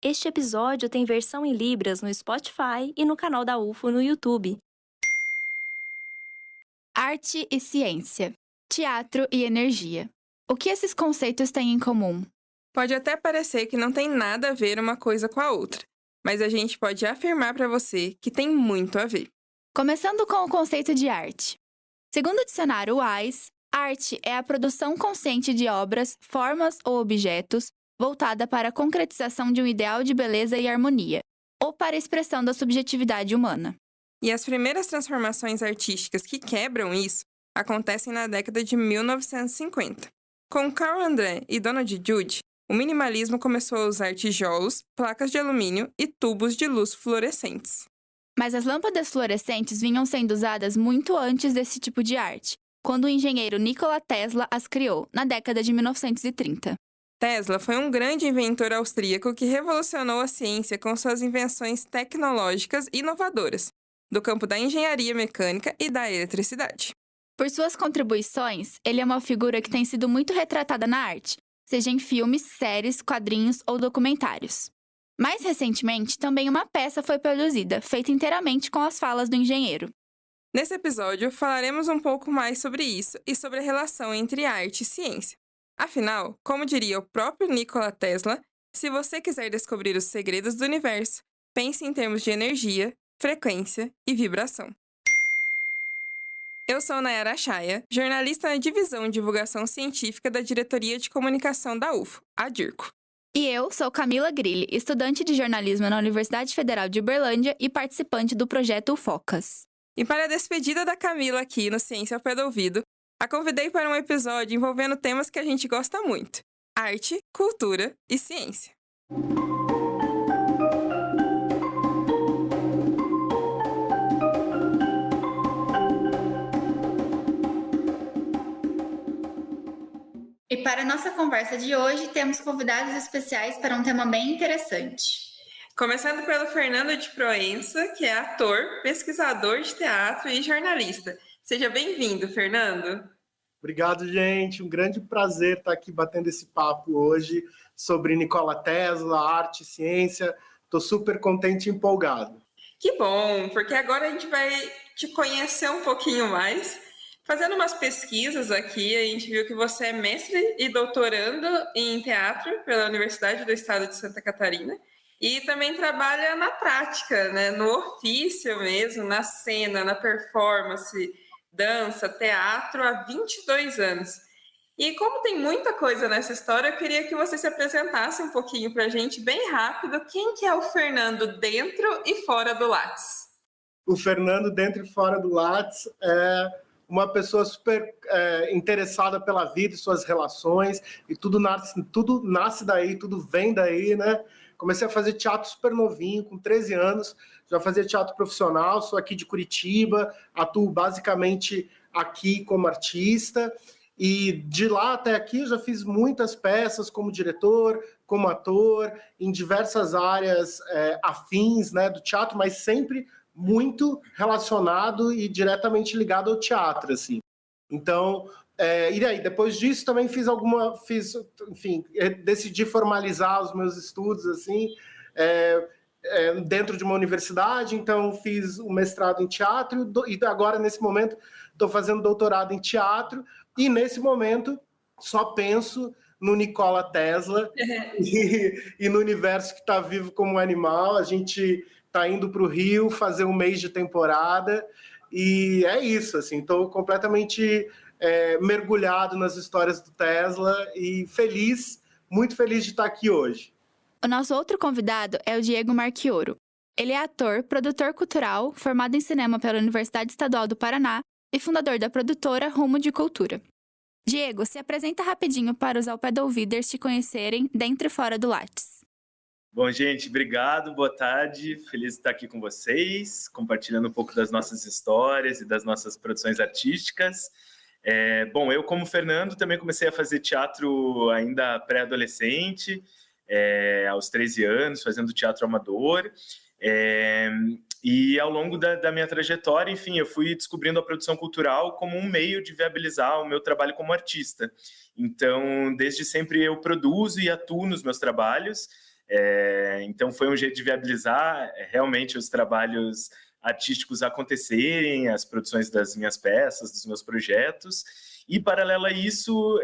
Este episódio tem versão em Libras no Spotify e no canal da UFO no YouTube. Arte e ciência, teatro e energia. O que esses conceitos têm em comum? Pode até parecer que não tem nada a ver uma coisa com a outra, mas a gente pode afirmar para você que tem muito a ver. Começando com o conceito de arte. Segundo o dicionário Wise, arte é a produção consciente de obras, formas ou objetos voltada para a concretização de um ideal de beleza e harmonia, ou para a expressão da subjetividade humana. E as primeiras transformações artísticas que quebram isso acontecem na década de 1950. Com Carl André e Donald Judd, o minimalismo começou a usar tijolos, placas de alumínio e tubos de luz fluorescentes. Mas as lâmpadas fluorescentes vinham sendo usadas muito antes desse tipo de arte, quando o engenheiro Nikola Tesla as criou, na década de 1930. Tesla foi um grande inventor austríaco que revolucionou a ciência com suas invenções tecnológicas inovadoras, do campo da engenharia mecânica e da eletricidade. Por suas contribuições, ele é uma figura que tem sido muito retratada na arte, seja em filmes, séries, quadrinhos ou documentários. Mais recentemente, também uma peça foi produzida, feita inteiramente com as falas do engenheiro. Nesse episódio, falaremos um pouco mais sobre isso e sobre a relação entre arte e ciência. Afinal, como diria o próprio Nikola Tesla, se você quiser descobrir os segredos do universo, pense em termos de energia, frequência e vibração. Eu sou Nayara Chaya, jornalista na Divisão de Divulgação Científica da Diretoria de Comunicação da UFO, a DIRCO. E eu sou Camila Grilli, estudante de jornalismo na Universidade Federal de Uberlândia e participante do projeto UFOCAS. E para a despedida da Camila aqui no Ciência ao Pé do Ouvido, a convidei para um episódio envolvendo temas que a gente gosta muito: arte, cultura e ciência. E para a nossa conversa de hoje, temos convidados especiais para um tema bem interessante. Começando pelo Fernando de Proença, que é ator, pesquisador de teatro e jornalista. Seja bem-vindo, Fernando. Obrigado, gente. Um grande prazer estar aqui batendo esse papo hoje sobre Nikola Tesla, arte e ciência. Estou super contente e empolgado. Que bom, porque agora a gente vai te conhecer um pouquinho mais. Fazendo umas pesquisas aqui, a gente viu que você é mestre e doutorando em teatro pela Universidade do Estado de Santa Catarina e também trabalha na prática, né, no ofício mesmo, na cena, na performance, dança, teatro há 22 anos. E como tem muita coisa nessa história, eu queria que você se apresentasse um pouquinho para a gente, bem rápido, quem que é o Fernando dentro e fora do Lattes? O Fernando dentro e fora do Lattes é uma pessoa super interessada pela vida e suas relações, e tudo nasce daí, tudo vem daí, né? Comecei a fazer teatro super novinho, com 13 anos, já fazia teatro profissional, sou aqui de Curitiba, atuo basicamente aqui como artista, e de lá até aqui eu já fiz muitas peças como diretor, como ator, em diversas áreas afins, né, do teatro, mas sempre muito relacionado e diretamente ligado ao teatro, assim. Então, e aí, depois disso também decidi formalizar os meus estudos, assim, dentro de uma universidade, então fiz o mestrado em teatro e agora, nesse momento, estou fazendo doutorado em teatro e, nesse momento, só penso no Nikola Tesla e no universo que está vivo como um animal. A gente está indo para o Rio fazer um mês de temporada e é isso, assim, estou completamente mergulhado nas histórias do Tesla e muito feliz de estar aqui hoje. O nosso outro convidado é o Diego Marchioro. Ele é ator, produtor cultural, formado em cinema pela Universidade Estadual do Paraná e fundador da produtora Rumo de Cultura. Diego, se apresenta rapidinho para os ao pé do ouviders te conhecerem dentro e fora do Lattes. Bom, gente, obrigado, boa tarde. Feliz de estar aqui com vocês, compartilhando um pouco das nossas histórias e das nossas produções artísticas. Bom, eu, como Fernando, também comecei a fazer teatro ainda pré-adolescente, aos 13 anos, fazendo teatro amador. E ao longo da minha trajetória, enfim, eu fui descobrindo a produção cultural como um meio de viabilizar o meu trabalho como artista. Então, desde sempre eu produzo e atuo nos meus trabalhos, Então foi um jeito de viabilizar realmente os trabalhos artísticos acontecerem, as produções das minhas peças, dos meus projetos. E, paralelo a isso,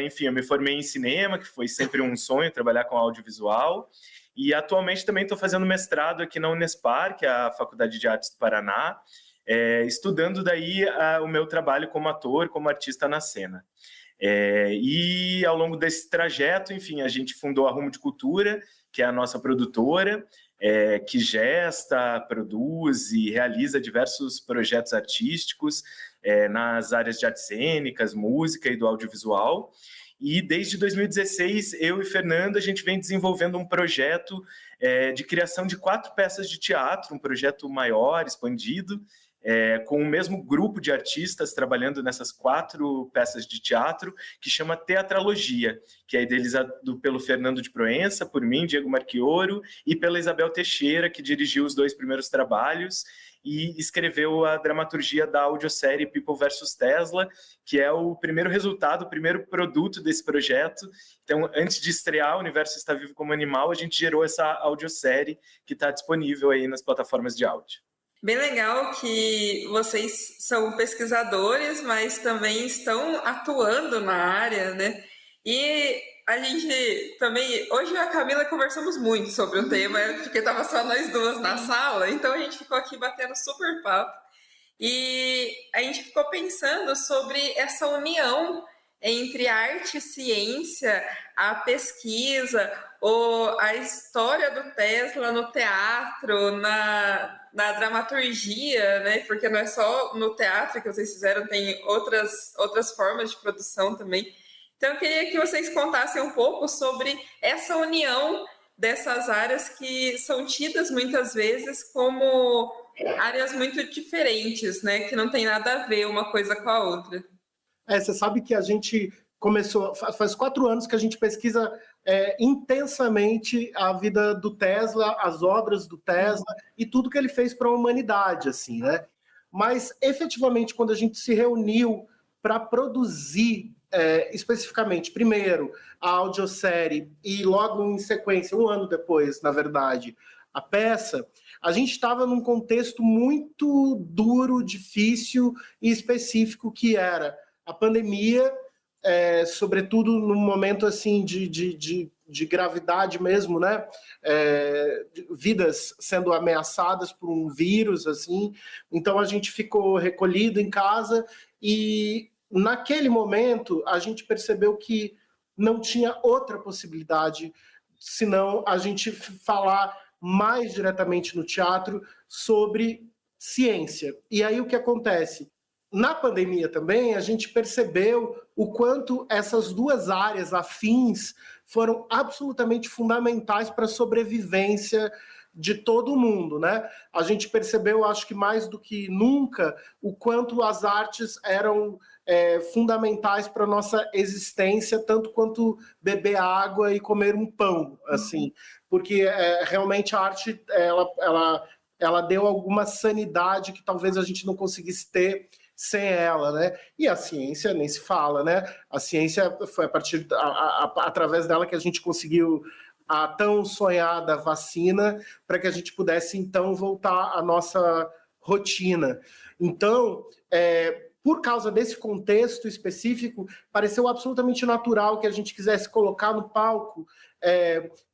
enfim, eu me formei em cinema, que foi sempre um sonho, trabalhar com audiovisual. E atualmente também estou fazendo mestrado aqui na Unespar, que é a Faculdade de Artes do Paraná, estudando daí o meu trabalho como ator, como artista na cena. E ao longo desse trajeto, enfim, a gente fundou a Rumo de Cultura, que é a nossa produtora, que gesta, produz e realiza diversos projetos artísticos nas áreas de artes cênicas, música e do audiovisual. E desde 2016, eu e Fernando, a gente vem desenvolvendo um projeto de criação de 4 peças de teatro, um projeto maior, expandido, com o mesmo grupo de artistas trabalhando nessas 4 peças de teatro, que chama Teatralogia, que é idealizado pelo Fernando de Proença, por mim, Diego Marchioro, e pela Isabel Teixeira, que dirigiu os 2 primeiros trabalhos e escreveu a dramaturgia da audiosérie People vs Tesla, que é o primeiro resultado, o primeiro produto desse projeto. Então, antes de estrear O Universo Está Vivo como Animal, a gente gerou essa audiosérie que está disponível aí nas plataformas de áudio. Bem legal que vocês são pesquisadores, mas também estão atuando na área, né? E a gente também, hoje eu e a Camila conversamos muito sobre o tema, porque estava só nós duas na sala, então a gente ficou aqui batendo super papo. E a gente ficou pensando sobre essa união entre arte e ciência, a pesquisa, ou a história do Tesla no teatro, na dramaturgia, né? Porque não é só no teatro que vocês fizeram, tem outras formas de produção também. Então, eu queria que vocês contassem um pouco sobre essa união dessas áreas que são tidas muitas vezes como áreas muito diferentes, né? Que não tem nada a ver uma coisa com a outra. Você sabe que a gente começou, faz 4 anos que a gente pesquisa intensamente a vida do Tesla, as obras do Tesla e tudo que ele fez para a humanidade, assim, né? Mas, efetivamente, quando a gente se reuniu para produzir especificamente, primeiro, a audiosérie e logo em sequência, 1 ano depois, na verdade, a peça, a gente estava num contexto muito duro, difícil e específico, que era a pandemia, sobretudo num momento assim de gravidade mesmo, né? Vidas sendo ameaçadas por um vírus, assim. Então a gente ficou recolhido em casa e naquele momento a gente percebeu que não tinha outra possibilidade senão a gente falar mais diretamente no teatro sobre ciência. E aí o que acontece? Na pandemia também, a gente percebeu o quanto essas 2 áreas afins foram absolutamente fundamentais para a sobrevivência de todo mundo, né? A gente percebeu, acho que mais do que nunca, o quanto as artes eram fundamentais para a nossa existência, tanto quanto beber água e comer um pão, assim, porque realmente a arte ela deu alguma sanidade que talvez a gente não conseguisse ter sem ela, né? E a ciência nem se fala, né? A ciência foi através dela que a gente conseguiu a tão sonhada vacina para que a gente pudesse, então, voltar à nossa rotina. Então, por causa desse contexto específico, pareceu absolutamente natural que a gente quisesse colocar no palco,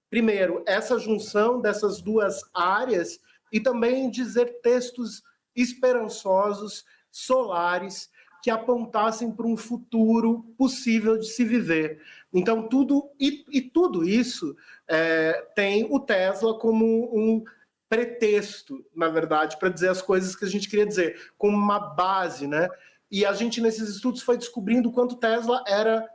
primeiro, essa junção dessas 2 áreas e também dizer textos esperançosos, solares, que apontassem para um futuro possível de se viver. Então, tudo isso tem o Tesla como um pretexto, na verdade, para dizer as coisas que a gente queria dizer, como uma base, né? E a gente, nesses estudos, foi descobrindo quanto Tesla era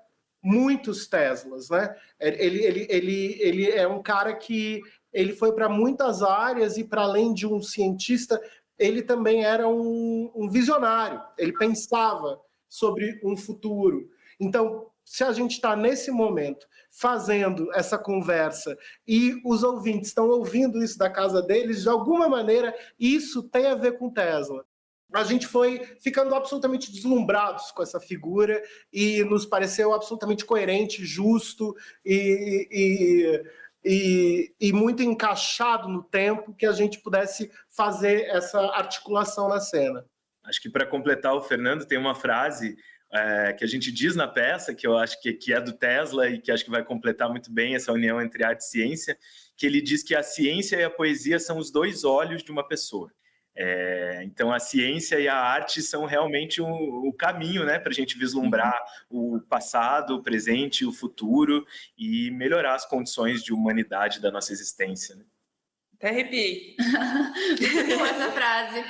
muitos Teslas, né? Ele é um cara que ele foi para muitas áreas e, para além de um cientista, ele também era um visionário, ele pensava sobre um futuro. Então, se a gente está nesse momento fazendo essa conversa e os ouvintes estão ouvindo isso da casa deles, de alguma maneira, isso tem a ver com Tesla. A gente foi ficando absolutamente deslumbrados com essa figura e nos pareceu absolutamente coerente, justo e e muito encaixado no tempo que a gente pudesse fazer essa articulação na cena. Acho que para completar o Fernando, tem uma frase que a gente diz na peça, que eu acho que é do Tesla e que acho que vai completar muito bem essa união entre arte e ciência, que ele diz que a ciência e a poesia são os dois olhos de uma pessoa. Então a ciência e a arte são realmente o caminho, né, para a gente vislumbrar o passado, o presente e o futuro e melhorar as condições de humanidade da nossa existência, né? Até arrepiei. Muito boa essa frase.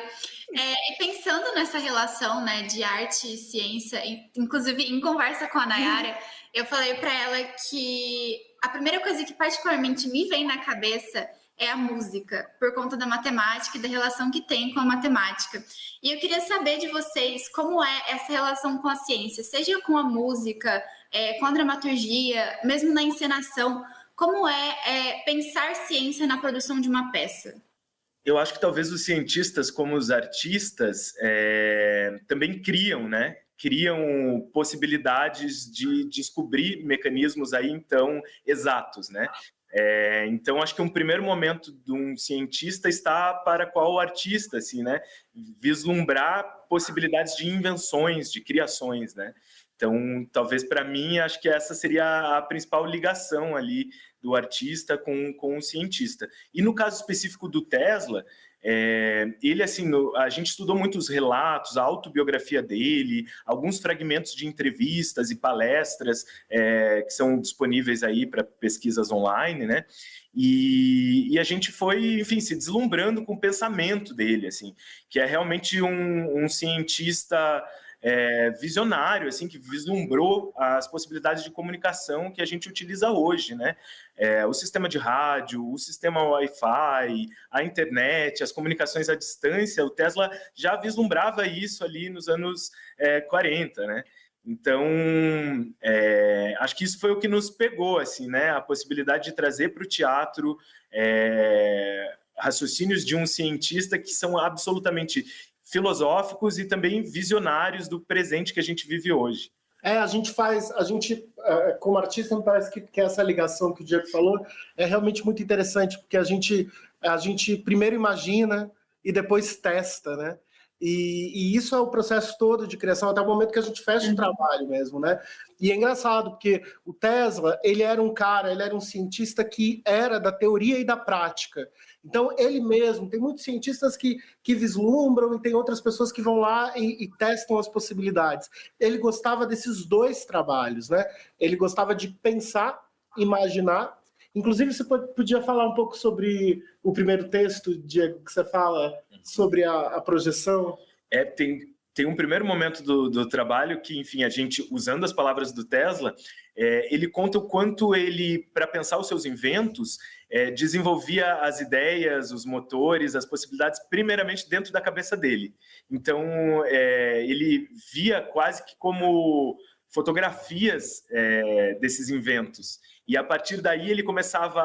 E pensando nessa relação, né, de arte e ciência, inclusive em conversa com a Nayara, eu falei para ela que a primeira coisa que particularmente me vem na cabeça é a música, por conta da matemática e da relação que tem com a matemática. E eu queria saber de vocês como é essa relação com a ciência, seja com a música, com a dramaturgia, mesmo na encenação, como é pensar ciência na produção de uma peça? Eu acho que talvez os cientistas, como os artistas, também criam, né? Criam possibilidades de descobrir mecanismos aí, então, exatos, né? Então, acho que um primeiro momento de um cientista está para qual artista, assim, né? Vislumbrar possibilidades de invenções, de criações, né? Então, talvez para mim, acho que essa seria a principal ligação ali do artista com o cientista. E no caso específico do Tesla, ele, assim, a gente estudou muitos relatos, a autobiografia dele, alguns fragmentos de entrevistas e palestras que são disponíveis aí para pesquisas online, né? E a gente foi, enfim, se deslumbrando com o pensamento dele, assim, que é realmente um cientista visionário, assim, que vislumbrou as possibilidades de comunicação que a gente utiliza hoje, né? O sistema de rádio, o sistema Wi-Fi, a internet, as comunicações à distância, o Tesla já vislumbrava isso ali nos anos 40, né? Então, acho que isso foi o que nos pegou, assim, né? A possibilidade de trazer para o teatro raciocínios de um cientista que são absolutamente filosóficos e também visionários do presente que a gente vive hoje. Como artista, me parece que essa ligação que o Diego falou é realmente muito interessante, porque a gente primeiro imagina e depois testa, né? E isso é o processo todo de criação, até o momento que a gente fecha o trabalho mesmo, né? E é engraçado, porque o Tesla, ele era um cientista que era da teoria e da prática. Então, ele mesmo, tem muitos cientistas que vislumbram e tem outras pessoas que vão lá e testam as possibilidades. Ele gostava desses dois trabalhos, né? Ele gostava de pensar, imaginar. Inclusive, você podia falar um pouco sobre o primeiro texto, Diego, que você fala sobre a projeção? Tem um primeiro momento do trabalho que, enfim, a gente, usando as palavras do Tesla, ele conta o quanto ele, para pensar os seus inventos, desenvolvia as ideias, os motores, as possibilidades, primeiramente dentro da cabeça dele. Então, ele via quase que como fotografias desses inventos. E a partir daí ele começava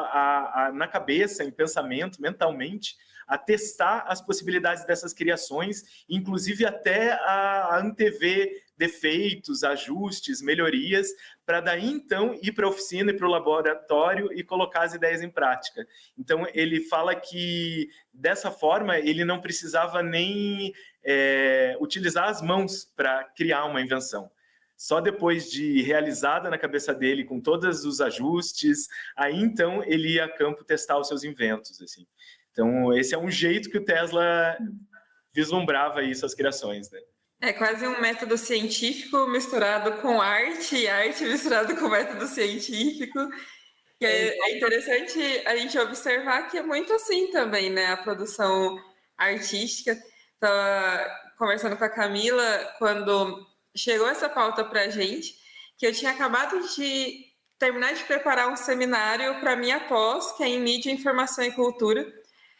na cabeça, em pensamento, mentalmente, a testar as possibilidades dessas criações, inclusive até a antever defeitos, ajustes, melhorias, para daí então ir para a oficina e para o laboratório e colocar as ideias em prática. Então ele fala que dessa forma ele não precisava nem utilizar as mãos para criar uma invenção. Só depois de realizada na cabeça dele, com todos os ajustes, aí então ele ia a campo testar os seus inventos, assim. Então, esse é um jeito que o Tesla vislumbrava isso, as criações, né? É quase um método científico misturado com arte, e arte misturado com método científico. E é interessante a gente observar que é muito assim também, né? A produção artística. Estava conversando com a Camila quando chegou essa pauta para a gente, que eu tinha acabado de terminar de preparar um seminário para minha pós, que é em Mídia, Informação e Cultura,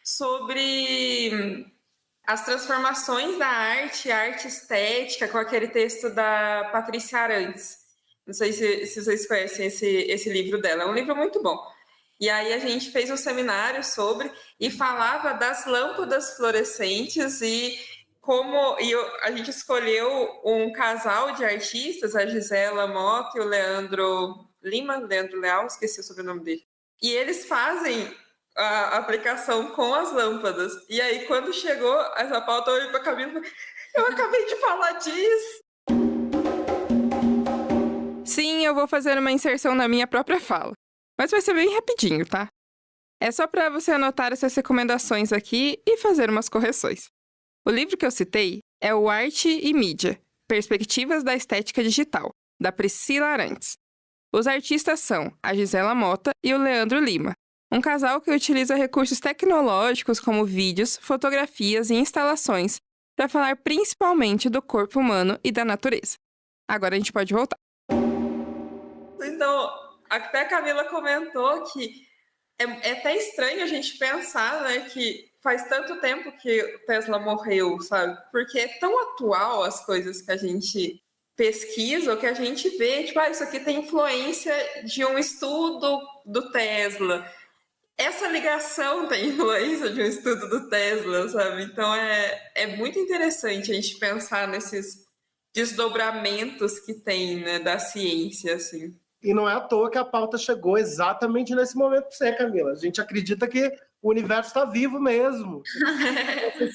sobre as transformações da arte, a arte estética, com aquele texto da Patrícia Arantes. Não sei se vocês conhecem esse livro dela, é um livro muito bom. E aí a gente fez um seminário sobre, e falava das lâmpadas fluorescentes a gente escolheu um casal de artistas, a Gisela Mota e o Leandro Leal, esqueci o sobrenome dele. E eles fazem a aplicação com as lâmpadas. E aí, quando chegou essa pauta, eu olhei para a Camila e falei, eu acabei de falar disso. Sim, eu vou fazer uma inserção na minha própria fala. Mas vai ser bem rapidinho, tá? É só para você anotar essas recomendações aqui e fazer umas correções. O livro que eu citei é o Arte e Mídia, Perspectivas da Estética Digital, da Priscila Arantes. Os artistas são a Gisela Mota e o Leandro Lima, um casal que utiliza recursos tecnológicos como vídeos, fotografias e instalações para falar principalmente do corpo humano e da natureza. Agora a gente pode voltar. Então, até a Camila comentou que é até estranho a gente pensar, né, que faz tanto tempo que o Tesla morreu, sabe? Porque é tão atual as coisas que a gente pesquisa, ou que a gente vê, tipo, isso aqui tem influência de um estudo do Tesla. Essa ligação tem influência de um estudo do Tesla, sabe? Então é muito interessante a gente pensar nesses desdobramentos que tem, né, da ciência, assim. E não é à toa que a pauta chegou exatamente nesse momento para você, Camila. A gente acredita que o universo está vivo mesmo. Essas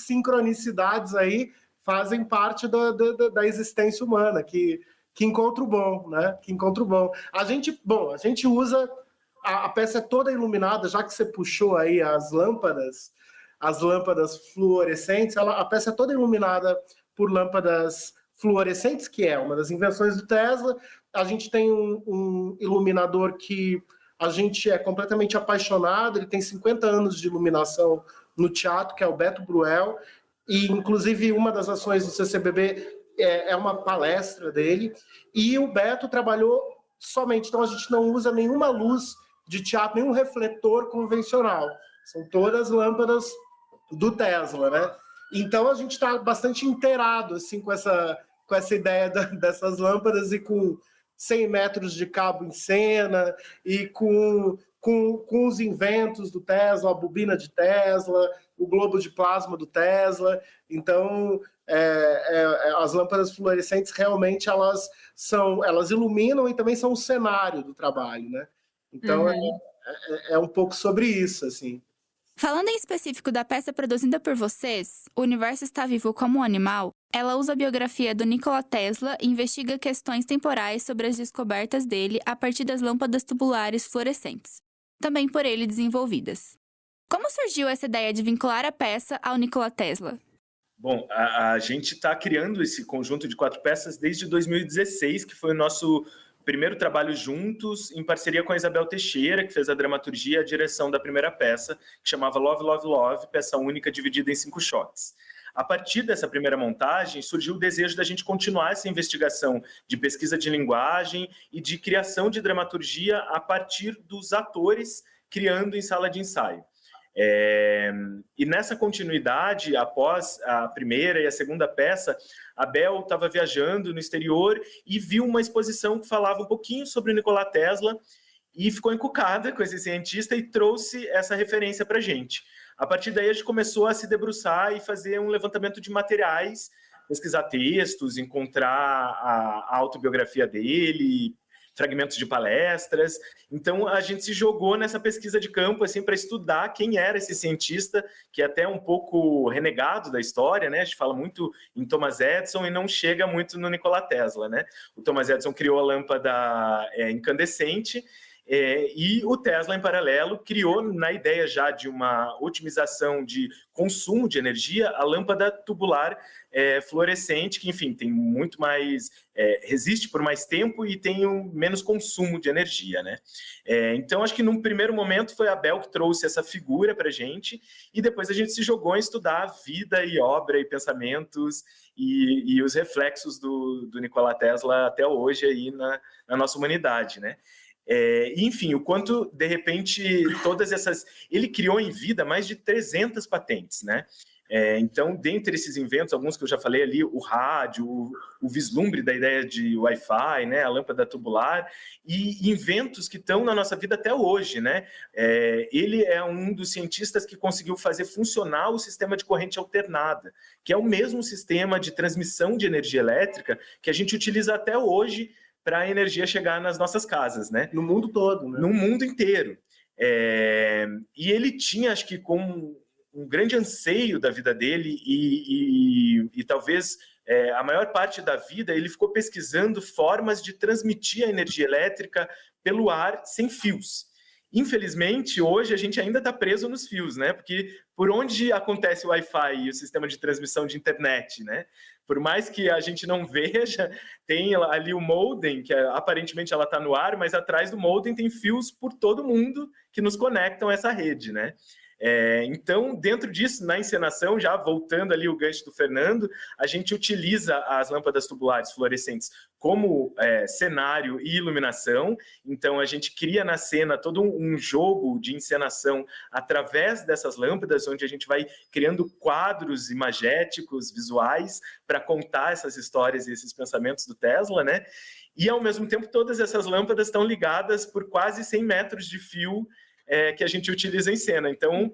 sincronicidades aí fazem parte da existência humana, que encontra o bom, né? Que encontra o bom. A gente usa... A peça é toda iluminada, já que você puxou aí as lâmpadas fluorescentes, a peça é toda iluminada por lâmpadas fluorescentes, que é uma das invenções do Tesla. A gente tem um iluminador que a gente é completamente apaixonado, ele tem 50 anos de iluminação no teatro, que é o Beto Bruel, e inclusive uma das ações do CCBB é uma palestra dele, e o Beto trabalhou somente, então a gente não usa nenhuma luz de teatro, nenhum refletor convencional, são todas lâmpadas do Tesla, né? Então a gente está bastante inteirado assim, com essa ideia dessas lâmpadas e com 100 metros de cabo em cena e com os inventos do Tesla, a bobina de Tesla, o globo de plasma do Tesla. Então, as lâmpadas fluorescentes realmente elas iluminam e também são o cenário do trabalho, né? Então, é um pouco sobre isso, assim. Falando em específico da peça produzida por vocês, O Universo Está Vivo como um Animal, ela usa a biografia do Nikola Tesla e investiga questões temporais sobre as descobertas dele a partir das lâmpadas tubulares fluorescentes, também por ele desenvolvidas. Como surgiu essa ideia de vincular a peça ao Nikola Tesla? Bom, a gente está criando esse conjunto de 4 peças desde 2016, que foi o nosso primeiro trabalho juntos, em parceria com a Isabel Teixeira, que fez a dramaturgia e a direção da primeira peça, que chamava Love, Love, Love, peça única dividida em 5 shots. A partir dessa primeira montagem, surgiu o desejo da gente continuar essa investigação de pesquisa de linguagem e de criação de dramaturgia a partir dos atores criando em sala de ensaio. E nessa continuidade, após a primeira e a segunda peça, a Bel estava viajando no exterior e viu uma exposição que falava um pouquinho sobre o Nikola Tesla e ficou encucada com esse cientista e trouxe essa referência para a gente. A partir daí, a gente começou a se debruçar e fazer um levantamento de materiais, pesquisar textos, encontrar a autobiografia dele, fragmentos de palestras. Então, a gente se jogou nessa pesquisa de campo assim, para estudar quem era esse cientista, que é até um pouco renegado da história, né? A gente fala muito em Thomas Edison e não chega muito no Nikola Tesla, né? O Thomas Edison criou a lâmpada incandescente, e o Tesla, em paralelo, criou, na ideia já de uma otimização de consumo de energia, a lâmpada tubular fluorescente, que, enfim, tem muito mais, resiste por mais tempo e tem menos consumo de energia, né? Então, acho que num primeiro momento foi a Bel que trouxe essa figura para a gente, e depois a gente se jogou em estudar a vida e obra e pensamentos e os reflexos do Nikola Tesla até hoje aí na nossa humanidade, né? Enfim, o quanto, de repente, todas essas... Ele criou em vida mais de 300 patentes, né? Então, dentre esses inventos, alguns que eu já falei ali, o rádio, o vislumbre da ideia de Wi-Fi, né? A lâmpada tubular, e inventos que estão na nossa vida até hoje, né? Ele é um dos cientistas que conseguiu fazer funcionar o sistema de corrente alternada, que é o mesmo sistema de transmissão de energia elétrica que a gente utiliza até hoje para a energia chegar nas nossas casas, né? No mundo todo, né? No mundo inteiro. E ele tinha, acho que com um grande anseio da vida dele e talvez a maior parte da vida ele ficou pesquisando formas de transmitir a energia elétrica pelo ar sem fios. Infelizmente, hoje a gente ainda está preso nos fios, né? Porque por onde acontece o Wi-Fi e o sistema de transmissão de internet, né? Por mais que a gente não veja, tem ali o modem, que aparentemente ela está no ar, mas atrás do modem tem fios por todo mundo que nos conectam a essa rede, né? Então, dentro disso, na encenação, já voltando ali o gancho do Fernando, a gente utiliza as lâmpadas tubulares fluorescentes como cenário e iluminação. Então, a gente cria na cena todo um jogo de encenação através dessas lâmpadas, onde a gente vai criando quadros imagéticos, visuais, para contar essas histórias e esses pensamentos do Tesla, né? E, ao mesmo tempo, todas essas lâmpadas estão ligadas por quase 100 metros de fio que a gente utiliza em cena. Então,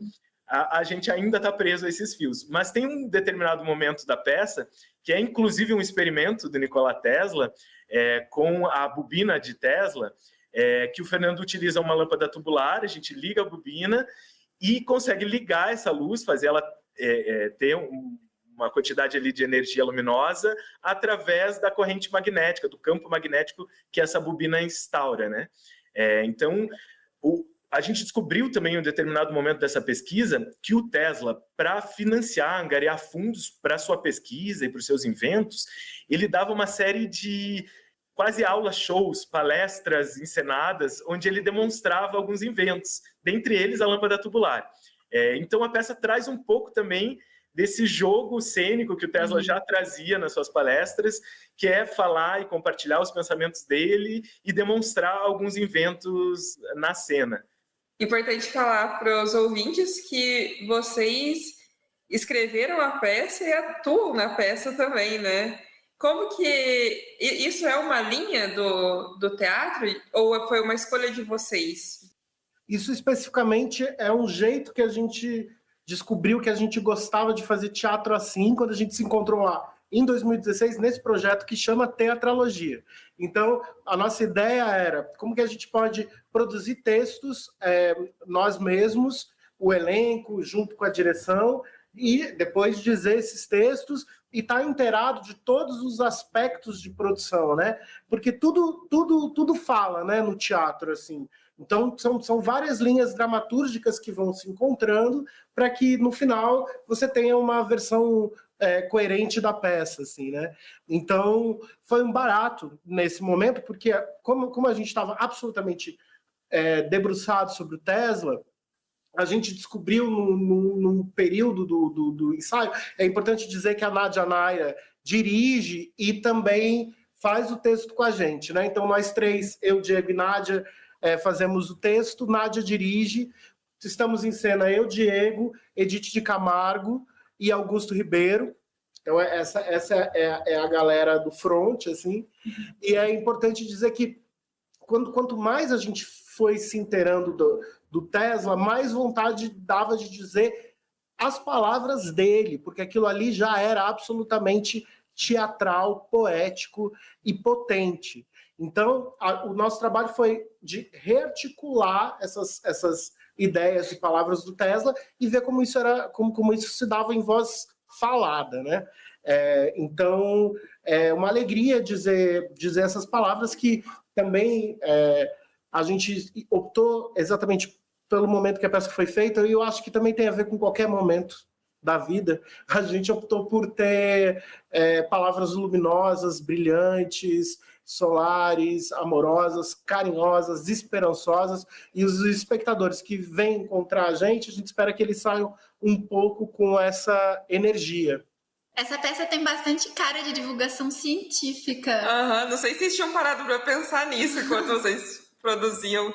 a gente ainda está preso a esses fios. Mas tem um determinado momento da peça, que é inclusive um experimento do Nikola Tesla, com a bobina de Tesla, que o Fernando utiliza uma lâmpada tubular, a gente liga a bobina e consegue ligar essa luz, fazer ela ter uma quantidade ali de energia luminosa através da corrente magnética, do campo magnético que essa bobina instaura, né? Então, a gente descobriu também em um determinado momento dessa pesquisa que o Tesla, para financiar, angariar fundos para sua pesquisa e para os seus inventos, ele dava uma série de quase aulas, shows, palestras encenadas, onde ele demonstrava alguns inventos, dentre eles a lâmpada tubular. Então a peça traz um pouco também desse jogo cênico que o Tesla já trazia nas suas palestras, que é falar e compartilhar os pensamentos dele e demonstrar alguns inventos na cena. Importante falar para os ouvintes que vocês escreveram a peça e atuam na peça também, né? Como que... Isso é uma linha do teatro ou foi uma escolha de vocês? Isso especificamente é um jeito que a gente descobriu que a gente gostava de fazer teatro assim, quando a gente se encontrou lá em 2016, nesse projeto que chama Teatralogia. Então, a nossa ideia era como que a gente pode produzir textos nós mesmos, o elenco, junto com a direção, e depois dizer esses textos e estar inteirado de todos os aspectos de produção, né? Porque tudo fala, né, no teatro, assim. Então, são várias linhas dramatúrgicas que vão se encontrando para que, no final, você tenha uma versão coerente da peça, assim, né? Então, foi um barato nesse momento, porque como a gente estava absolutamente debruçado sobre o Tesla, a gente descobriu num período do ensaio, é importante dizer que a Nádia Naira dirige e também faz o texto com a gente, né? Então, nós três, eu, Diego e Nádia, fazemos o texto, Nádia dirige, estamos em cena eu, Diego, Edith de Camargo e Augusto Ribeiro. Então, essa é a galera do front, assim. E é importante dizer que quanto mais a gente foi se inteirando do Tesla, mais vontade dava de dizer as palavras dele, porque aquilo ali já era absolutamente teatral, poético e potente. Então, o nosso trabalho foi de rearticular essas ideias e palavras do Tesla e ver como isso se dava em voz falada, né? Então, é uma alegria dizer essas palavras que também a gente optou exatamente pelo momento que a peça foi feita, e eu acho que também tem a ver com qualquer momento da vida. A gente optou por ter palavras luminosas, brilhantes, solares, amorosas, carinhosas, esperançosas, e os espectadores que vêm encontrar a gente espera que eles saiam um pouco com essa energia. Essa peça tem bastante cara de divulgação científica. Não sei se vocês tinham parado para pensar nisso enquanto vocês produziam,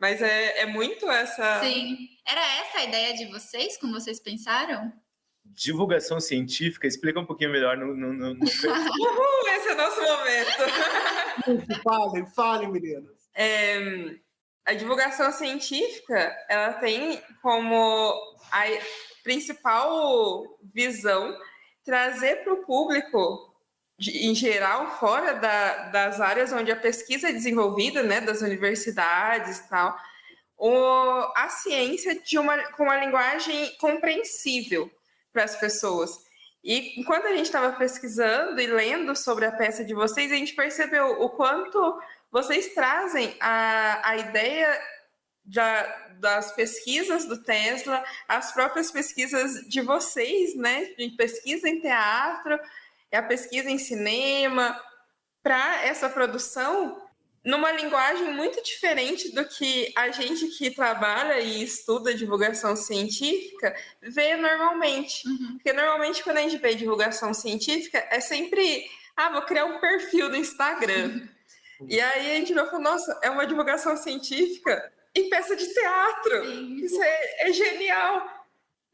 mas é muito essa... Sim. Era essa a ideia de vocês, como vocês pensaram? Divulgação científica, explica um pouquinho melhor esse é o nosso momento. Falem, meninas. A divulgação científica, ela tem como a principal visão trazer para o público em geral, fora das áreas onde a pesquisa é desenvolvida, né, das universidades e tal, a ciência com uma linguagem compreensível para as pessoas. E enquanto a gente estava pesquisando e lendo sobre a peça de vocês, a gente percebeu o quanto vocês trazem a ideia das pesquisas do Tesla, as próprias pesquisas de vocês, né, de pesquisa em teatro, a pesquisa em cinema, para essa produção numa linguagem muito diferente do que a gente que trabalha e estuda divulgação científica vê normalmente. Porque normalmente quando a gente vê divulgação científica é sempre, vou criar um perfil no Instagram. E aí a gente vai falar, nossa, é uma divulgação científica em peça de teatro. Isso é genial.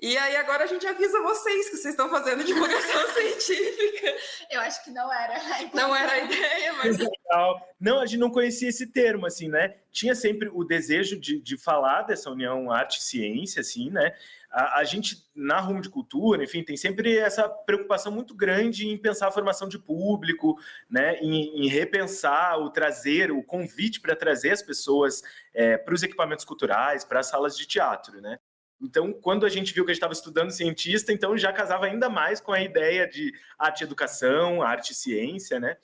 E aí agora a gente avisa vocês que vocês estão fazendo divulgação científica. Eu acho que não era. Não era a ideia, mas... Legal. Não, a gente não conhecia esse termo, assim, né? Tinha sempre o desejo de falar dessa união arte e ciência, assim, né? A gente, na Rumo de Cultura, enfim, tem sempre essa preocupação muito grande em pensar a formação de público, né? Em repensar o convite para trazer as pessoas para os equipamentos culturais, para as salas de teatro, né? Então, quando a gente viu que a gente estava estudando cientista, então já casava ainda mais com a ideia de arte e educação, arte e ciência, né?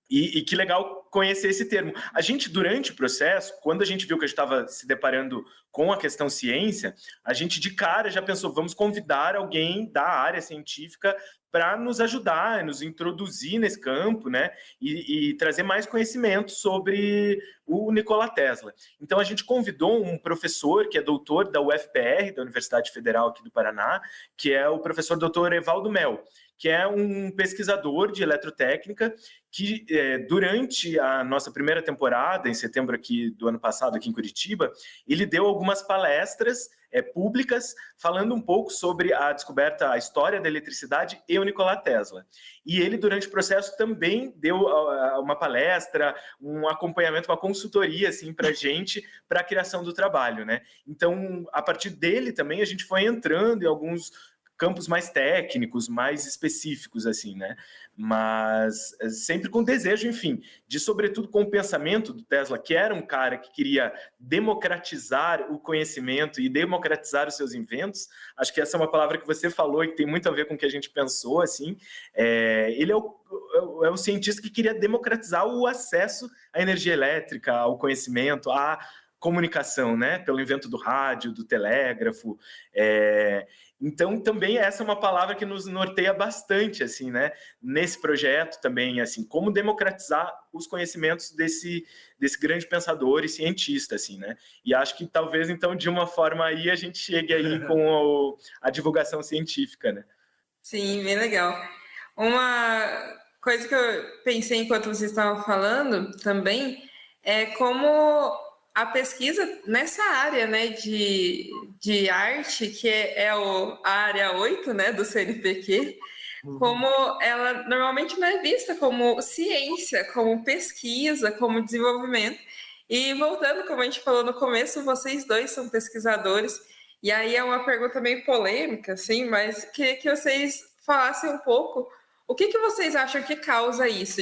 E que legal conhecer esse termo. A gente, durante o processo, quando a gente viu que a gente estava se deparando com a questão ciência, a gente de cara já pensou, vamos convidar alguém da área científica para nos ajudar, nos introduzir nesse campo, né? E trazer mais conhecimento sobre o Nikola Tesla. Então, a gente convidou um professor que é doutor da UFPR, da Universidade Federal aqui do Paraná, que é o professor doutor Evaldo Mel, que é um pesquisador de eletrotécnica que, durante a nossa primeira temporada, em setembro aqui do ano passado, aqui em Curitiba, ele deu algumas palestras públicas falando um pouco sobre a descoberta, a história da eletricidade e o Nikola Tesla. E ele, durante o processo, também deu uma palestra, um acompanhamento, uma consultoria assim, para a gente, para a criação do trabalho, né? Então, a partir dele também, a gente foi entrando em alguns campos mais técnicos, mais específicos, assim, né? Mas sempre com desejo, enfim, de sobretudo com o pensamento do Tesla, que era um cara que queria democratizar o conhecimento e democratizar os seus inventos. Acho que essa é uma palavra que você falou e que tem muito a ver com o que a gente pensou, assim. Ele é o cientista que queria democratizar o acesso à energia elétrica, ao conhecimento, à comunicação, né? Pelo invento do rádio, do telégrafo. Então, também essa é uma palavra que nos norteia bastante, assim, né? Nesse projeto também, assim, como democratizar os conhecimentos desse grande pensador e cientista, assim, né? E acho que talvez, então, de uma forma aí, a gente chegue aí com a divulgação científica, né? Sim, bem legal. Uma coisa que eu pensei enquanto vocês estavam falando também é como a pesquisa nessa área, né, de arte, que é a área 8, né, do CNPq, como ela normalmente não é vista como ciência, como pesquisa, como desenvolvimento. E voltando, como a gente falou no começo, vocês dois são pesquisadores, e aí é uma pergunta meio polêmica, assim, mas queria que vocês falassem um pouco o que vocês acham que causa isso,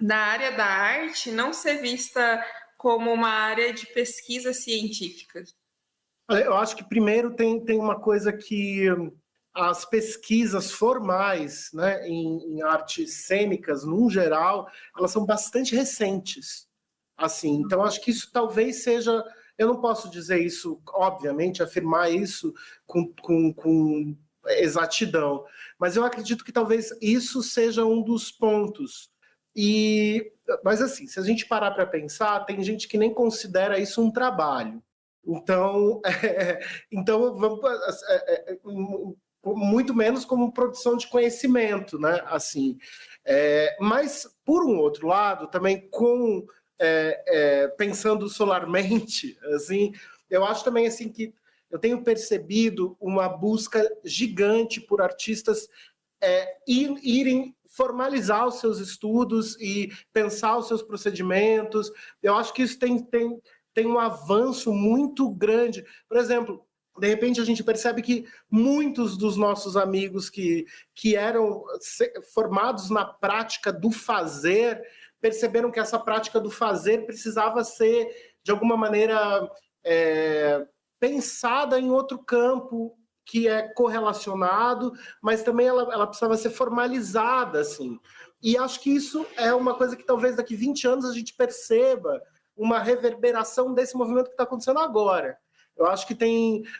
da área da arte não ser vista como uma área de pesquisa científica? Eu acho que primeiro tem uma coisa que as pesquisas formais, né, em artes cênicas, no geral, elas são bastante recentes. Assim, então, acho que isso talvez seja... Eu não posso dizer isso, obviamente, afirmar isso com exatidão, mas eu acredito que talvez isso seja um dos pontos. Mas assim, se a gente parar para pensar, tem gente que nem considera isso um trabalho. Então vamos, muito menos como produção de conhecimento, né? Assim, mas por um outro lado, também pensando solarmente, assim, eu acho também assim que eu tenho percebido uma busca gigante por artistas irem formalizar os seus estudos e pensar os seus procedimentos. Eu acho que isso tem um avanço muito grande. Por exemplo, de repente a gente percebe que muitos dos nossos amigos que eram formados na prática do fazer, perceberam que essa prática do fazer precisava ser, de alguma maneira, pensada em outro campo que é correlacionado, mas também ela precisava ser formalizada, assim. E acho que isso é uma coisa que talvez daqui 20 anos a gente perceba uma reverberação desse movimento que está acontecendo agora. Eu acho que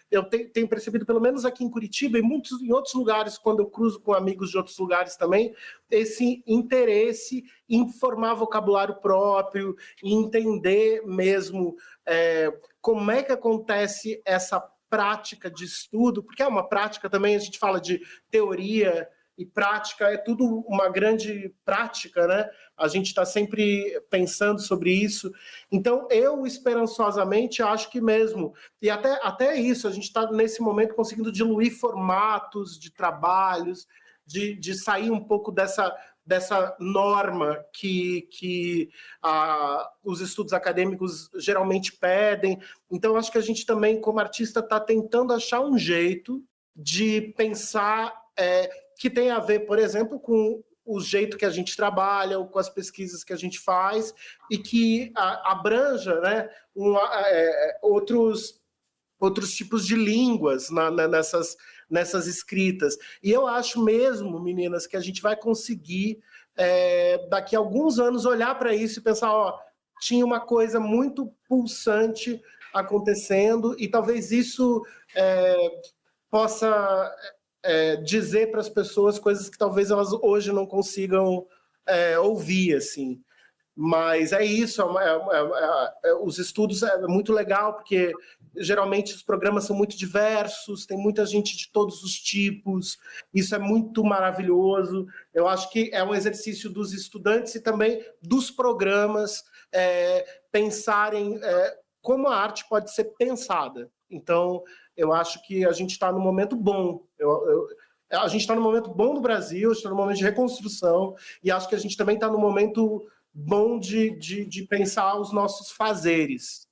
eu tenho percebido, pelo menos aqui em Curitiba e em outros lugares, quando eu cruzo com amigos de outros lugares também, esse interesse em formar vocabulário próprio, em entender mesmo como é que acontece essa prática de estudo, porque é uma prática também, a gente fala de teoria e prática, é tudo uma grande prática, né? A gente está sempre pensando sobre isso. Então, eu, esperançosamente, acho que mesmo, e até isso, a gente está nesse momento conseguindo diluir formatos de trabalhos, de sair um pouco dessa norma que os estudos acadêmicos geralmente pedem. Então, acho que a gente também, como artista, está tentando achar um jeito de pensar que tem a ver, por exemplo, com o jeito que a gente trabalha, ou com as pesquisas que a gente faz, e que abranja, né, outros tipos de línguas nessas escritas. E eu acho mesmo, meninas, que a gente vai conseguir, daqui a alguns anos, olhar para isso e pensar, tinha uma coisa muito pulsante acontecendo, e talvez isso possa dizer para as pessoas coisas que talvez elas hoje não consigam ouvir, assim. Mas é isso, os estudos é muito legal, porque geralmente os programas são muito diversos, tem muita gente de todos os tipos, isso é muito maravilhoso. Eu acho que é um exercício dos estudantes e também dos programas pensarem como a arte pode ser pensada. Então, eu acho que a gente está num momento bom. A gente está num momento bom no Brasil, a gente está num momento de reconstrução, e acho que a gente também está num momento bom de pensar os nossos fazeres.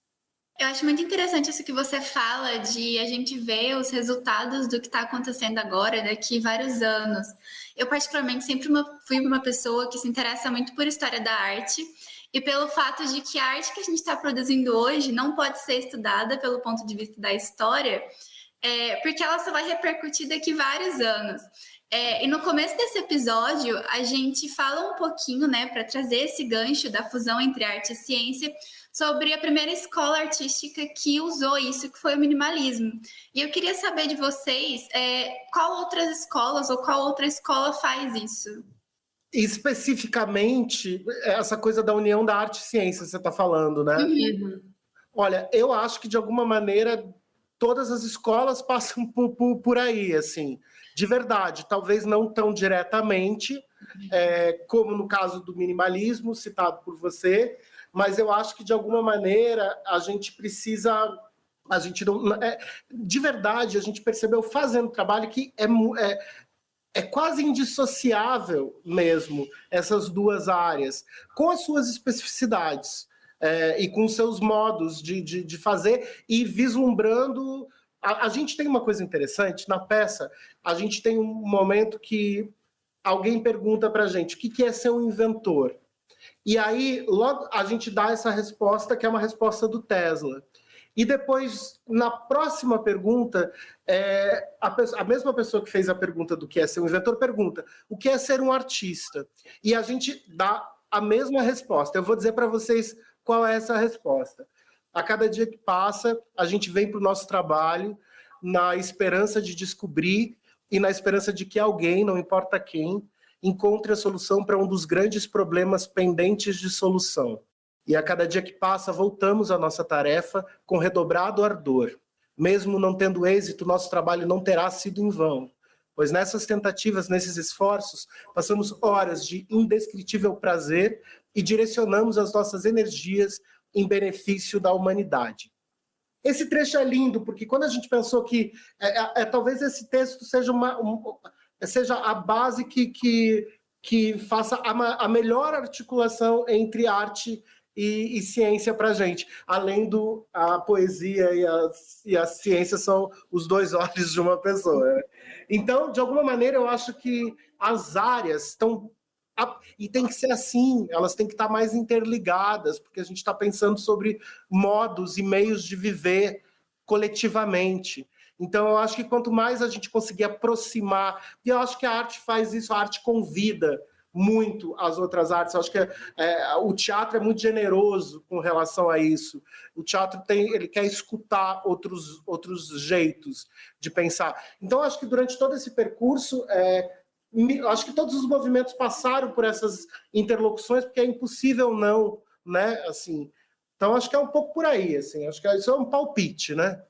Eu acho muito interessante isso que você fala de a gente ver os resultados do que está acontecendo agora, daqui vários anos. Eu, particularmente, sempre fui uma pessoa que se interessa muito por história da arte e pelo fato de que a arte que a gente está produzindo hoje não pode ser estudada pelo ponto de vista da história, porque ela só vai repercutir daqui vários anos. E no começo desse episódio, a gente fala um pouquinho, né, para trazer esse gancho da fusão entre arte e ciência, sobre a primeira escola artística que usou isso, que foi o minimalismo. E eu queria saber de vocês qual outras escolas ou qual outra escola faz isso? Especificamente, essa coisa da união da arte e ciência, você está falando, né? Uhum. Olha, eu acho que, de alguma maneira, todas as escolas passam por aí, assim, de verdade. Talvez não tão diretamente, como no caso do minimalismo, citado por você, mas eu acho que, de alguma maneira, a gente precisa... de verdade, a gente percebeu fazendo trabalho que é quase indissociável mesmo essas duas áreas, com as suas especificidades e com seus modos de fazer e vislumbrando... A gente tem uma coisa interessante, na peça, a gente tem um momento que alguém pergunta para a gente o que é ser um inventor. E aí, logo, a gente dá essa resposta, que é uma resposta do Tesla. E depois, na próxima pergunta, a mesma pessoa que fez a pergunta do que é ser um inventor pergunta o que é ser um artista. E a gente dá a mesma resposta. Eu vou dizer para vocês qual é essa resposta. A cada dia que passa, a gente vem para o nosso trabalho na esperança de descobrir e na esperança de que alguém, não importa quem, encontre a solução para um dos grandes problemas pendentes de solução. E a cada dia que passa, voltamos à nossa tarefa com redobrado ardor. Mesmo não tendo êxito, nosso trabalho não terá sido em vão, pois nessas tentativas, nesses esforços, passamos horas de indescritível prazer e direcionamos as nossas energias em benefício da humanidade. Esse trecho é lindo, porque quando a gente pensou que talvez esse texto seja seja a base que faça a melhor articulação entre arte e ciência para a gente. Além a poesia e a ciência são os dois olhos de uma pessoa. Então, de alguma maneira, eu acho que as áreas estão... E tem que ser assim, elas têm que estar mais interligadas, porque a gente está pensando sobre modos e meios de viver coletivamente. Então, eu acho que quanto mais a gente conseguir aproximar, e eu acho que a arte faz isso, a arte convida muito as outras artes. Eu acho que o teatro é muito generoso com relação a isso. O teatro ele quer escutar outros jeitos de pensar. Então, eu acho que durante todo esse percurso... acho que todos os movimentos passaram por essas interlocuções, porque é impossível não, né? Assim, então, acho que é um pouco por aí, assim, acho que isso é um palpite, né?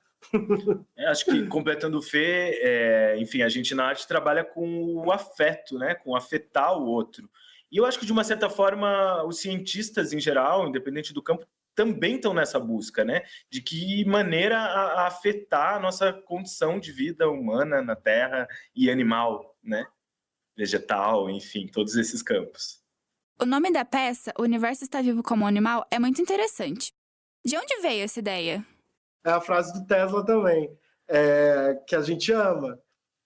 Acho que, completando o Fê, enfim, a gente na arte trabalha com o afeto, né? Com afetar o outro. E eu acho que, de uma certa forma, os cientistas, em geral, independente do campo, também estão nessa busca, né? De que maneira a afetar a nossa condição de vida humana na Terra e animal, né? Vegetal, enfim, todos esses campos. O nome da peça, O Universo Está Vivo como um Animal, é muito interessante. De onde veio essa ideia? É a frase do Tesla também, que a gente ama.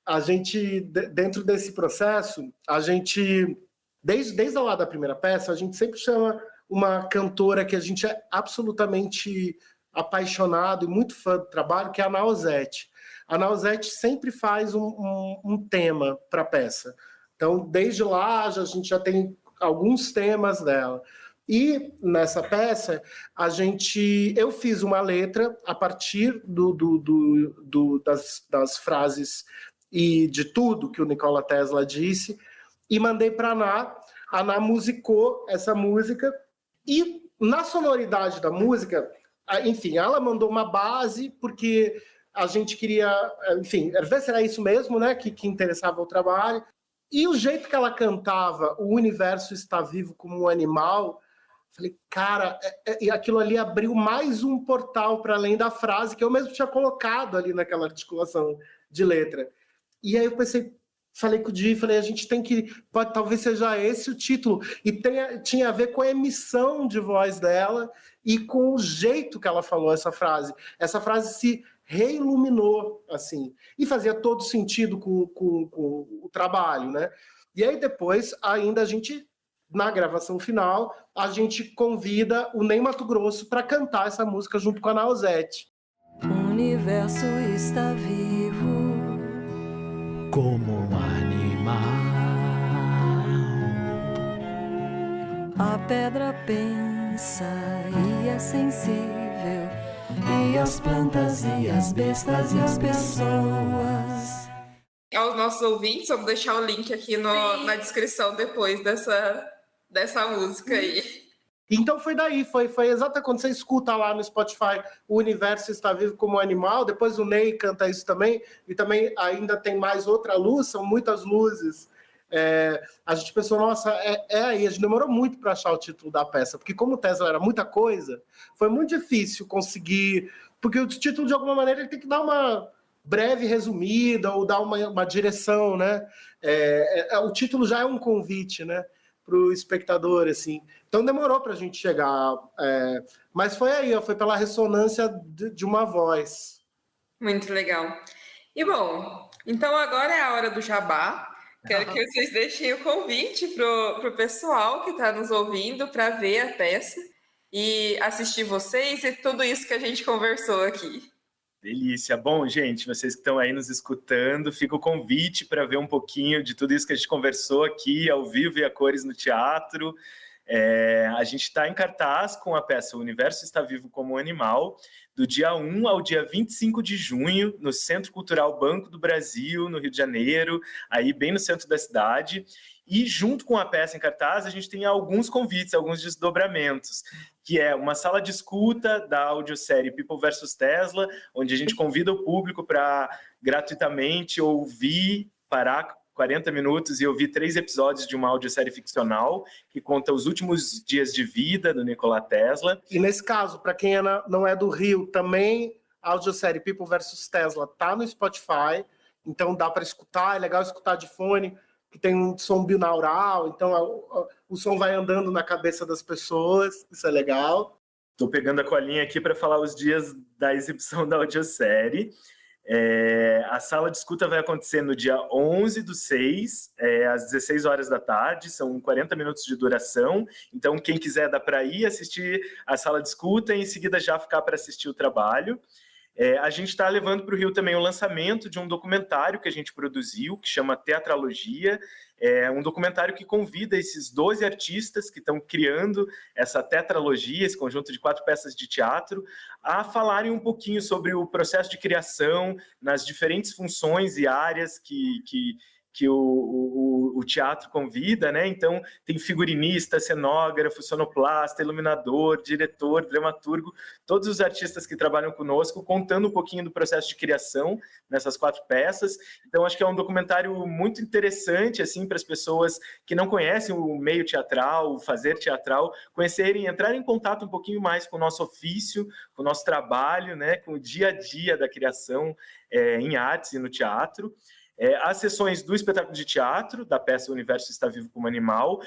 A gente, dentro desse processo, a gente, desde lá da primeira peça, a gente sempre chama uma cantora que a gente é absolutamente apaixonado e muito fã do trabalho, que é a Nausete. A Nausete sempre faz um tema para a peça. Então, desde lá, a gente já tem alguns temas dela. E nessa peça, eu fiz uma letra a partir das frases e de tudo que o Nikola Tesla disse, e mandei para a Ná. A Ná musicou essa música, e na sonoridade da música, enfim, ela mandou uma base, porque a gente queria, enfim, ver se era isso mesmo, né, que interessava o trabalho. E o jeito que ela cantava, o universo está vivo como um animal, falei, cara, e aquilo ali abriu mais um portal para além da frase que eu mesmo tinha colocado ali naquela articulação de letra. E aí eu falei com o Di, falei, a gente tem que, talvez seja esse o título, e tinha a ver com a emissão de voz dela e com o jeito que ela falou essa frase. Essa frase se reiluminou, assim, e fazia todo sentido com o trabalho, né? E aí depois, ainda a gente, na gravação final, a gente convida o Ney Matogrosso para cantar essa música junto com a Nausete. O universo está vivo como um animal. A pedra pensa e é sensível, e as plantas e as bestas e as pessoas. Aos nossos ouvintes, vamos deixar o link aqui na descrição depois dessa música aí. Então foi daí, foi exatamente quando você escuta lá no Spotify O Universo Está Vivo como um Animal, depois o Ney canta isso também, e também ainda tem mais outra luz, são muitas luzes. A gente pensou, nossa, aí, a gente demorou muito para achar o título da peça, porque como o Tesla era muita coisa, foi muito difícil conseguir, porque o título de alguma maneira ele tem que dar uma breve resumida ou dar uma direção, né? O título já é um convite, né, para o espectador, assim. Então demorou para a gente chegar, mas foi aí, foi pela ressonância de uma voz. Muito legal. E bom, então agora é a hora do jabá. Quero que vocês deixem o convite para o pessoal que está nos ouvindo para ver a peça e assistir vocês e tudo isso que a gente conversou aqui. Delícia. Bom, gente, vocês que estão aí nos escutando, fica o convite para ver um pouquinho de tudo isso que a gente conversou aqui, ao vivo e a cores no teatro. A gente está em cartaz com a peça O Universo Está Vivo como um Animal, do dia 1 ao dia 25 de junho, no Centro Cultural Banco do Brasil, no Rio de Janeiro, aí bem no centro da cidade. E junto com a peça em cartaz, a gente tem alguns convites, alguns desdobramentos, que é uma sala de escuta da audiosérie People vs Tesla, onde a gente convida o público para gratuitamente ouvir, parar 40 minutos e ouvir 3 episódios de uma audiosérie ficcional que conta os últimos dias de vida do Nikola Tesla. E nesse caso, para quem não é do Rio, também a audiosérie People vs Tesla está no Spotify, então dá para escutar, é legal escutar de fone, que tem um som binaural, então o som vai andando na cabeça das pessoas, isso é legal. Estou pegando a colinha aqui para falar os dias da exibição da audiosérie. A sala de escuta vai acontecer no dia 11/6, às 16 horas da tarde, são 40 minutos de duração, então quem quiser dá para ir assistir a sala de escuta e em seguida já ficar para assistir o trabalho. A gente está levando para o Rio também o lançamento de um documentário que a gente produziu, que chama Teatralogia. É um documentário que convida esses 12 artistas que estão criando essa tetralogia, esse conjunto de 4 peças de teatro, a falarem um pouquinho sobre o processo de criação nas diferentes funções e áreas que o teatro convida, né? Então, tem figurinista, cenógrafo, sonoplasta, iluminador, diretor, dramaturgo, todos os artistas que trabalham conosco, contando um pouquinho do processo de criação nessas 4 peças. Então, acho que é um documentário muito interessante, assim, para as pessoas que não conhecem o meio teatral, o fazer teatral, conhecerem, entrarem em contato um pouquinho mais com o nosso ofício, com o nosso trabalho, né? Com o dia a dia da criação em artes e no teatro. As sessões do espetáculo de teatro, da peça O Universo Está Vivo como Animal,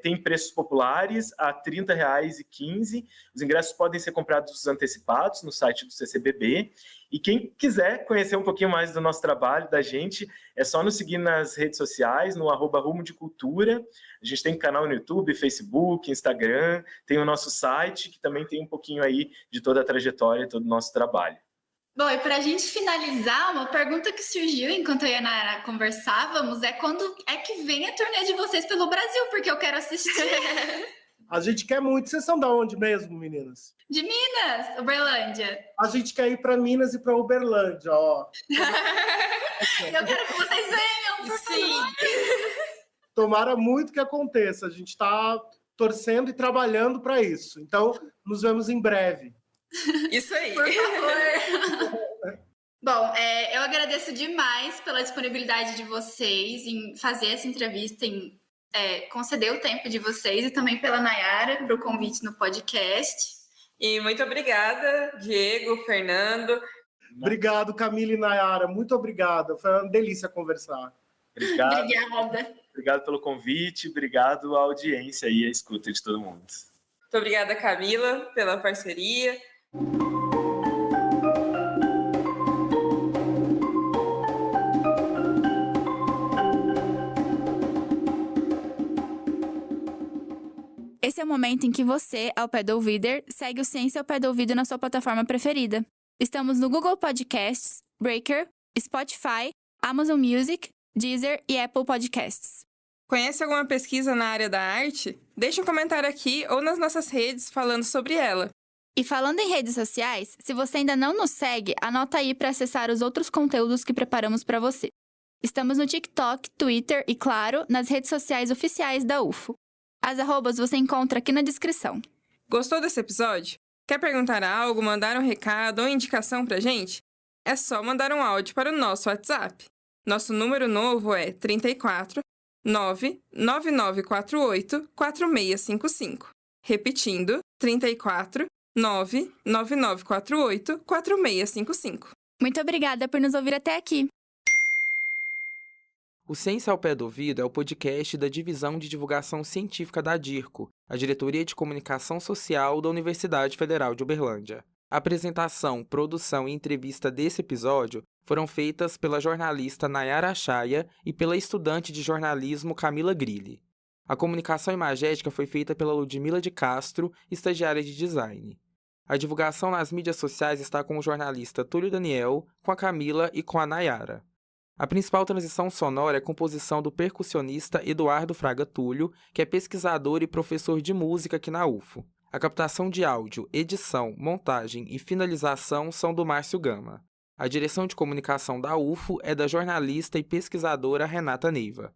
tem preços populares a R$ 30,00 e R$ 15,00. Os ingressos podem ser comprados antecipados no site do CCBB. E quem quiser conhecer um pouquinho mais do nosso trabalho, da gente, é só nos seguir nas redes sociais, no @Rumo de Cultura. A gente tem canal no YouTube, Facebook, Instagram, tem o nosso site, que também tem um pouquinho aí de toda a trajetória e todo o nosso trabalho. Bom, e para a gente finalizar, uma pergunta que surgiu enquanto eu e a Nayara conversávamos é quando é que vem a turnê de vocês pelo Brasil, porque eu quero assistir. A gente quer muito. Vocês são da onde mesmo, meninas? De Minas, Uberlândia. A gente quer ir para Minas e para Uberlândia, ó. Eu quero que vocês venham, por favor. Tomara muito que aconteça. A gente está torcendo e trabalhando para isso. Então, nos vemos em breve. Isso aí. Por favor. Bom, eu agradeço demais pela disponibilidade de vocês em fazer essa entrevista, em conceder o tempo de vocês e também pela Nayara, para o convite no podcast. E muito obrigada, Diego, Fernando. Obrigado, Camila e Nayara. Muito obrigada. Foi uma delícia conversar. Obrigado. Obrigada. Obrigado pelo convite, obrigado à audiência e à escuta de todo mundo. Muito obrigada, Camila, pela parceria. Esse é o momento em que você, ao pé do ouvido, segue o Ciência ao pé do ouvido na sua plataforma preferida. Estamos no Google Podcasts, Breaker, Spotify, Amazon Music, Deezer e Apple Podcasts. Conhece alguma pesquisa na área da arte? Deixe um comentário aqui ou nas nossas redes falando sobre ela. E falando em redes sociais, se você ainda não nos segue, anota aí para acessar os outros conteúdos que preparamos para você. Estamos no TikTok, Twitter e, claro, nas redes sociais oficiais da UFO. As arrobas você encontra aqui na descrição. Gostou desse episódio? Quer perguntar algo, mandar um recado ou indicação pra gente? É só mandar um áudio para o nosso WhatsApp. Nosso número novo é 34 99948 4655. Repetindo, 34 99948 4655. Muito obrigada por nos ouvir até aqui. O Ciência ao Pé do Ouvido é o podcast da Divisão de Divulgação Científica da DIRCO, a Diretoria de Comunicação Social da Universidade Federal de Uberlândia. A apresentação, produção e entrevista desse episódio foram feitas pela jornalista Nayara Achaia e pela estudante de jornalismo Camila Grilli. A comunicação imagética foi feita pela Ludmila de Castro, estagiária de design. A divulgação nas mídias sociais está com o jornalista Túlio Daniel, com a Camila e com a Nayara. A principal transição sonora é a composição do percussionista Eduardo Fraga Túlio, que é pesquisador e professor de música aqui na UFO. A captação de áudio, edição, montagem e finalização são do Márcio Gama. A direção de comunicação da UFO é da jornalista e pesquisadora Renata Neiva.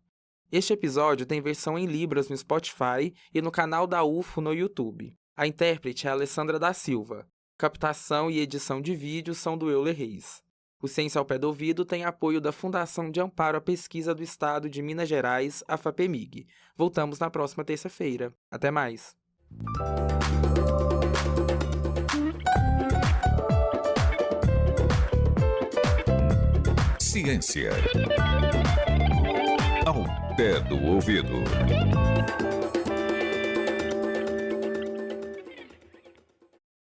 Este episódio tem versão em Libras no Spotify e no canal da UFO no YouTube. A intérprete é a Alessandra da Silva. Captação e edição de vídeo são do Euler Reis. O Ciência ao Pé do Ouvido tem apoio da Fundação de Amparo à Pesquisa do Estado de Minas Gerais, a FAPEMIG. Voltamos na próxima terça-feira. Até mais! Ciência ao pé do ouvido.